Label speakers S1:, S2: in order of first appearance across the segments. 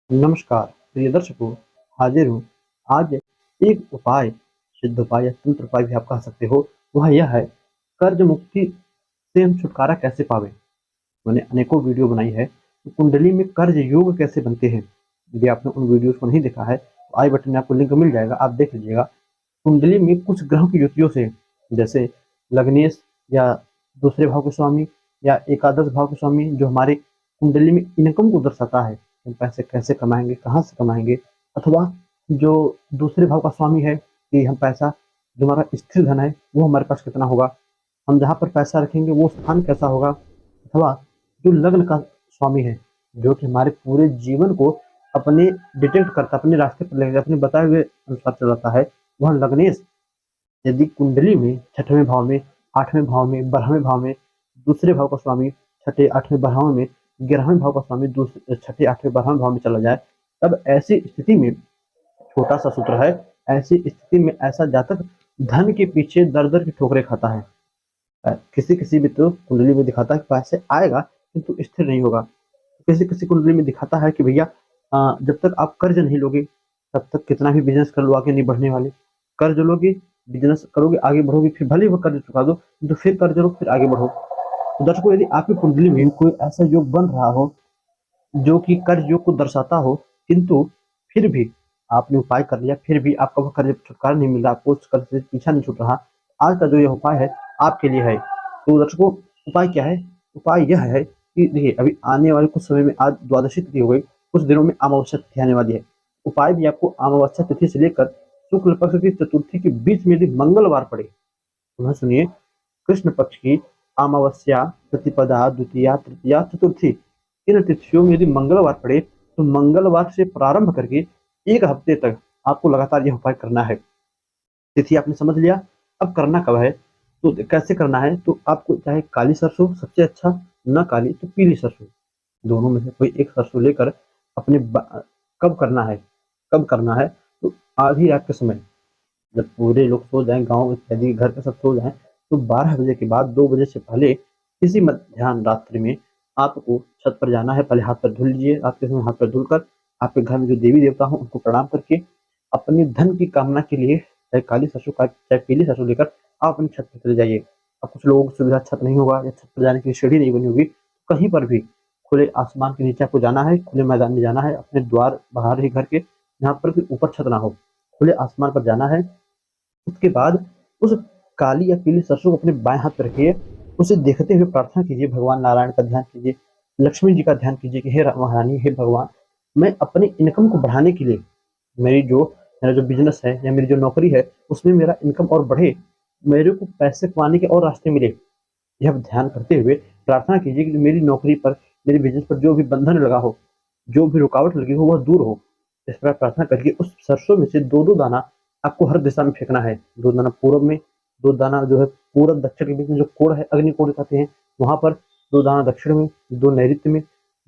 S1: नमस्कार प्रिय दर्शकों, हाजिर हूँ आज एक उपाय, सिद्ध उपाय या तंत्र उपाय भी आप कह सकते हो। वह यह है, कर्ज मुक्ति से हम छुटकारा कैसे पावें। मैंने अनेकों वीडियो बनाई है कि कुंडली में कर्ज योग कैसे बनते हैं। यदि आपने उन वीडियोस को नहीं देखा है तो आई बटन में आपको लिंक मिल जाएगा, आप देख लीजिएगा। कुंडली में कुछ ग्रहों की युतियों से, जैसे लग्नेश या दूसरे भाव के स्वामी या एकादश भाव के स्वामी, जो हमारे कुंडली में इनकम को दर्शाता है, हम पैसे कैसे कमाएंगे, कहाँ से कमाएंगे, अथवा जो दूसरे भाव का स्वामी है कि हम पैसा, जो हमारा स्थिर धन है वो हमारे पास कितना होगा, हम जहाँ पर पैसा रखेंगे वो स्थान कैसा होगा, अथवा जो लग्न का स्वामी है, जो कि हमारे पूरे जीवन को अपने डिटेक्ट करता, अपने रास्ते पर लेकर अपने बताए हुए अनुसार चलाता है, वह लग्नेश यदि कुंडली में छठवें भाव में, आठवें भाव में, बारहवें भाव में, दूसरे भाव का स्वामी छठे आठवें बारहवें में, 11वें भाव का स्वामी दूसरे छठे आठवें बारहवें भाव में चला जाए, तब ऐसी स्थिति में छोटा सा सूत्र है, ऐसी स्थिति में ऐसा जातक धन के पीछे दर दर की ठोकरें खाता है। किसी किसी भी तो कुंडली में दिखाता है कि पैसे आएगा किंतु स्थिर नहीं होगा। किसी किसी कुंडली में दिखाता है कि भैया जब तक आप कर्ज नहीं लोगे तब तक कितना भी बिजनेस कर लो आगे नहीं बढ़ने वाले। कर्ज लोगे, बिजनेस करोगे, आगे बढ़ोगे, फिर भले ही वो कर्ज चुका दो तो फिर कर्ज लो, फिर आगे बढ़ो। तो दर्शकों, यदि आपकी कुंडली में कोई ऐसा योग बन रहा हो जो कि कर्ज योग को दर्शाता हो, किंतु फिर भी आपने उपाय कर लिया, फिर भी आपका वो कर्ज छुटकारा नहीं मिल रहा, आपको उस कर्ज से पीछा नहीं छूट रहा, आज का जो यह उपाय है आपके लिए है। तो दर्शकों, उपाय क्या है? उपाय यह है कि देखिए, अभी आने वाले कुछ समय में, आज द्वादशी तिथि हो गई, कुछ दिनों में अमावस्या तिथि आने वाली है। उपाय भी आपको अमावस्या तिथि से लेकर शुक्ल पक्ष की चतुर्थी के बीच में यदि मंगलवार पड़े, तो वह सुनिए, कृष्ण पक्ष की अमावस्या, प्रतिपदा, द्वितीया, तृतीया, चतुर्थी, इन तिथियों में यदि मंगलवार पड़े तो मंगलवार से प्रारंभ करके एक हफ्ते तक आपको लगातार यह उपाय करना है। तिथि आपने समझ लिया, अब करना कब है, तो कैसे करना है, तो आपको चाहे काली सरसों सबसे अच्छा, न काली तो पीली सरसों, दोनों में से कोई एक सरसों लेकर अपने कब करना है, कब करना है, तो आधी रात के समय, जब पूरे लोग सो जाएं, गांव इत्यादि घर के सब सो जाएं, तो 12 बजे के बाद 2 बजे से पहले किसी मध्याह्न रात्रि में आपको छत पर जाना है। पहले हाथ पैर धुल लीजिए, रात के समय हाथ पैर धुलकर आपके घर में जो देवी देवता हो उनको प्रणाम करके अपने धन की कामना के लिए चाहे काली सरसों का चाहे पीली सरसों लेकर आप अपनी छत पर चले जाइए। अब कुछ लोगों की सुविधा छत नहीं होगा या छत पर जाने के लिए सीढ़ी नहीं बनी होगी, कहीं पर भी खुले आसमान के नीचे आपको जाना है, खुले मैदान में जाना है, अपने द्वार बाहर ही घर के, जहाँ पर भी ऊपर छत ना हो, खुले आसमान पर जाना है। उसके बाद उस काली या पीली सरसों को अपने बाएं हाथ पर रखिए, उसे देखते हुए प्रार्थना कीजिए, भगवान नारायण का ध्यान कीजिए, लक्ष्मी जी का ध्यान कीजिए कि हे महारानी, हे भगवान, मैं अपनी इनकम को बढ़ाने के लिए, मेरी जो मेरा जो बिजनेस है या मेरी जो नौकरी है उसमें मेरा इनकम और बढ़े, मेरे को पैसे कमाने के और रास्ते मिले, यह ध्यान करते हुए प्रार्थना कीजिए कि मेरी नौकरी पर, मेरे बिजनेस पर जो भी बंधन लगा हो, जो भी रुकावट लगी हो, वह दूर हो। इस प्रकार प्रार्थना करके उस सरसों में से दो दो दाना आपको हर दिशा में फेंकना है। दो दाना पूर्व में, दो दाना जो है पूरब दक्षिण के बीच में जो कोण है, अग्नि कोण कहते हैं, वहां पर, दो दाना दक्षिण में, दो नैऋत्य में,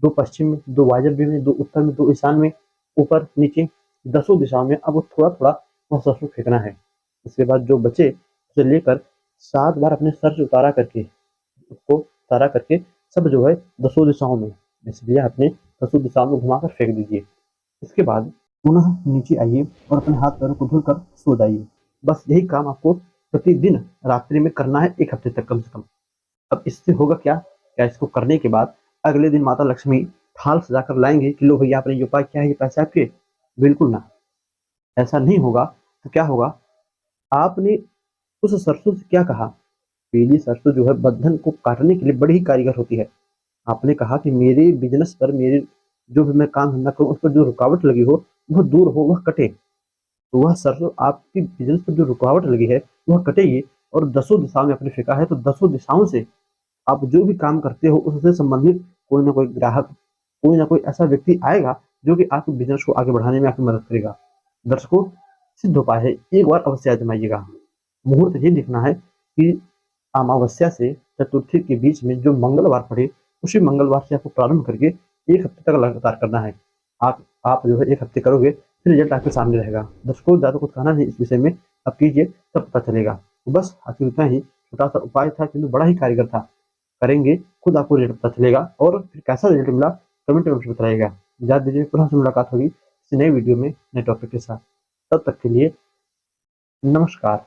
S1: दो पश्चिम में, दो वायव्य में, दो उत्तर में, दो ईशान में, ऊपर नीचे, दसों दिशाओं में अब थोड़ा थोड़ा वह सरसों फेंकना है। उसके बाद जो बचे उसे लेकर 7 बार अपने सर से उतारा करके, उसको उतारा करके सब जो है दसों दिशाओं में, इसलिए अपने दसों दिशाओं में घुमाकर फेंक दीजिए। इसके बाद पुनः नीचे आइए और अपने हाथ पैरों को धुलकर सो जाइए। बस यही काम आपको प्रतिदिन रात्रि में करना है, 1 हफ्ते तक कम से कम। अब इससे होगा क्या, क्या इसको करने के बाद अगले दिन माता लक्ष्मी थाल सजाकर लाएंगे कि लो भैया आपने ये उपाय किया है, ये पैसे आपके? बिल्कुल ना, ऐसा नहीं होगा। तो क्या होगा, आपने उस सरसों से क्या कहा, पीली सरसों जो है बंधन को काटने के लिए बड़ी ही कारीगर होती है। आपने कहा कि मेरे बिजनेस पर, मेरे जो भी मैं काम धंधा करूँ उस पर जो रुकावट लगी हो वह दूर हो, वह कटे। तो वह सरसों आपकी बिजनेस पर जो रुकावट लगी है वह कटेगी, और दसों दिशाओं में आपने फेंका है तो दसों दिशाओं से आप जो भी काम करते हो उससे संबंधित कोई ना कोई ग्राहक, कोई ना कोई ऐसा व्यक्ति आएगा जो कि आपके बिजनेस को आगे बढ़ाने में आपकी मदद करेगा। दर्शकों, सिद्ध उपाय है, एक बार अवश्य आजमाइएगा। मुहूर्त ये देखना है कि अमावस्या से चतुर्थी के बीच में जो मंगलवार पड़े, उसी मंगलवार से आपको प्रारंभ करके 1 हफ्ते तक लगातार करना है। आप जो है 1 हफ्ते करोगे, फिर रिजल्ट आपके सामने रहेगा। दर्शकों, ज़्यादा कुछ कहना नहीं इस विषय में, अब कीजिए तब पता चलेगा। तो बस आखिर इतना ही छोटा सा उपाय था, किंतु बड़ा ही कारगर था। करेंगे, खुद आपको रिजल्ट पता चलेगा, और फिर कैसा रिजल्ट मिला कमेंट में बताइएगा। इजाज़त दीजिए, पुनः से मुलाकात होगी किसी नई वीडियो में नए टॉपिक के साथ। तब तक के लिए नमस्कार।